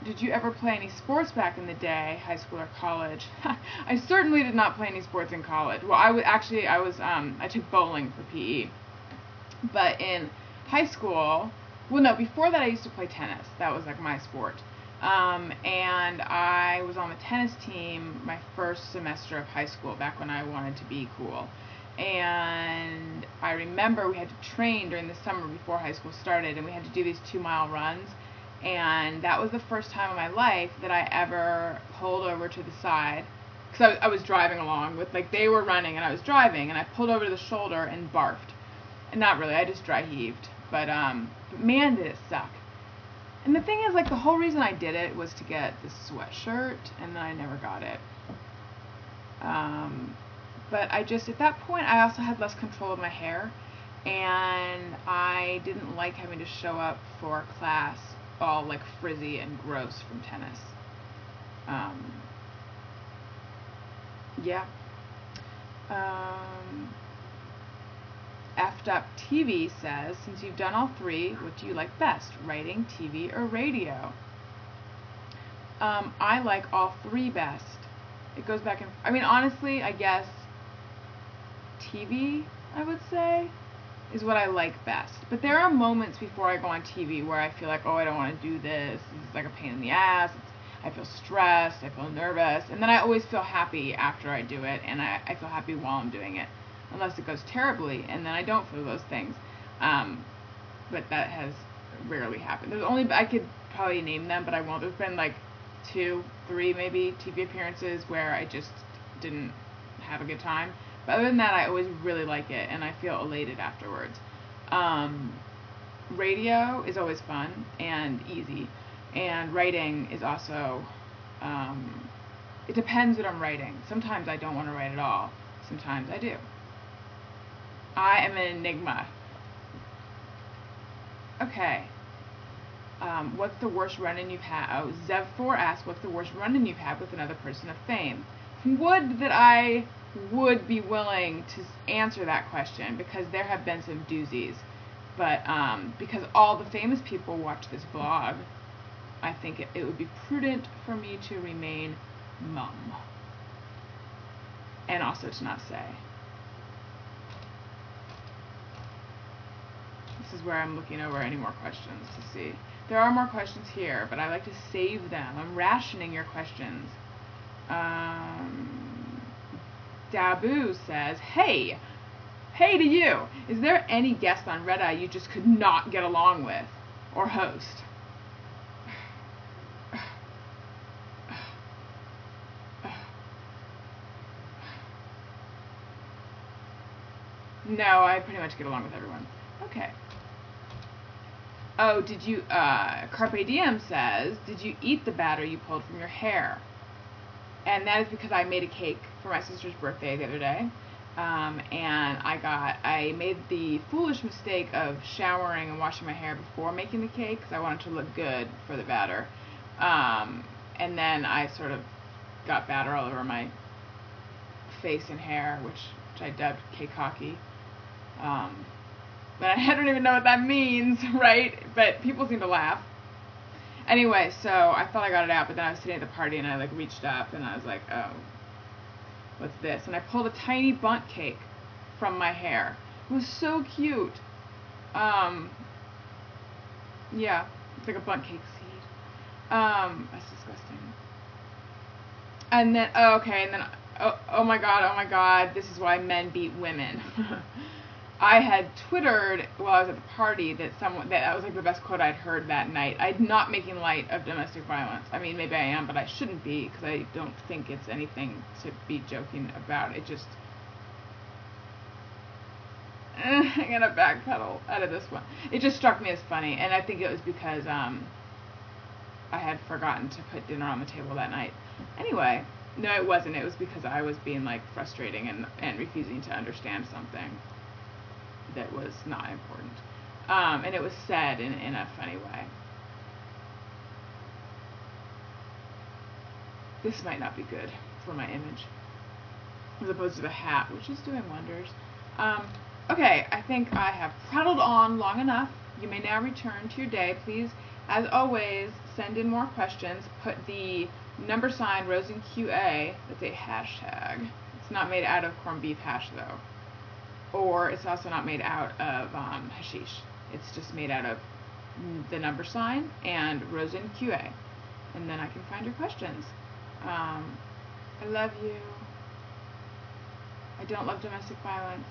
did you ever play any sports back in the day, high school or college? I certainly did not play any sports in college. Well, I took bowling for PE. But in high school, well, no, before that I used to play tennis. That was like my sport. And I was on the tennis team my first semester of high school, back when I wanted to be cool. And I remember we had to train during the summer before high school started, and we had to do these 2-mile runs. And that was the first time in my life that I ever pulled over to the side, because I was driving along with, like, they were running and I was driving, and I pulled over to the shoulder and barfed. And not really, I just dry heaved. But man, did it suck. And the thing is, like, the whole reason I did it was to get this sweatshirt, and then I never got it. But I just, at that point, I also had less control of my hair, and I didn't like having to show up for class all, like, frizzy and gross from tennis. Yeah. F'd Up TV says, since you've done all three, what do you like best, writing, TV, or radio? I like all three best. It goes back and, I mean, honestly, I guess TV, I would say, is what I like best. But there are moments before I go on TV where I feel like, oh, I don't want to do this. This is like a pain in the ass. I feel stressed. I feel nervous. And then I always feel happy after I do it, and I feel happy while I'm doing it. Unless it goes terribly, and then I don't feel those things. But that has rarely happened. There's only, I could probably name them, but I won't. There's been like 2, 3 maybe TV appearances where I just didn't have a good time. But other than that, I always really like it, and I feel elated afterwards. Radio is always fun and easy, and writing is also, it depends what I'm writing. Sometimes I don't want to write at all. Sometimes I do. I am an enigma. Okay. What's the worst run-in you've had? Oh, Zev4 asks, what's the worst run-in you've had with another person of fame? Would that I would be willing to answer that question, because there have been some doozies. But because all the famous people watch this vlog, I think it would be prudent for me to remain mum. And also to not say. This is where I'm looking over any more questions to see. There are more questions here, but I like to save them. I'm rationing your questions. Dabu says, hey to you. Is there any guest on Red Eye you just could not get along with? Or host? No, I pretty much get along with everyone. Okay. Oh, did you, Carpe Diem says, did you eat the batter you pulled from your hair? And that is because I made a cake for my sister's birthday the other day. And I made the foolish mistake of showering and washing my hair before making the cake, because I wanted to look good for the batter. And then I sort of got batter all over my face and hair, which I dubbed cake hockey. But I don't even know what that means, right? But people seem to laugh. Anyway, so I thought I got it out, but then I was sitting at the party and I like reached up and I was like, oh, what's this? And I pulled a tiny bundt cake from my hair. It was so cute. Yeah, it's like a bundt cake seed. That's disgusting. And then, oh my god, this is why men beat women. I had Twittered while I was at the party that was like the best quote I'd heard that night. I'm not making light of domestic violence. I mean, maybe I am, but I shouldn't be, because I don't think it's anything to be joking about. It just, I'm gonna backpedal out of this one. It just struck me as funny, and I think it was because I had forgotten to put dinner on the table that night. Anyway, no, it wasn't. It was because I was being like frustrating and refusing to understand something that was not important. And it was said in a funny way. This might not be good for my image, as opposed to the hat, which is doing wonders. Okay, I think I have prattled on long enough. You may now return to your day. Please As always, send in more questions. Put the number sign Rosen QA. That's a hashtag. It's not made out of corned beef hash though, or it's also not made out of hashish. It's just made out of the number sign and Rosen QA, and then I can find your questions. I love you. I don't love domestic violence.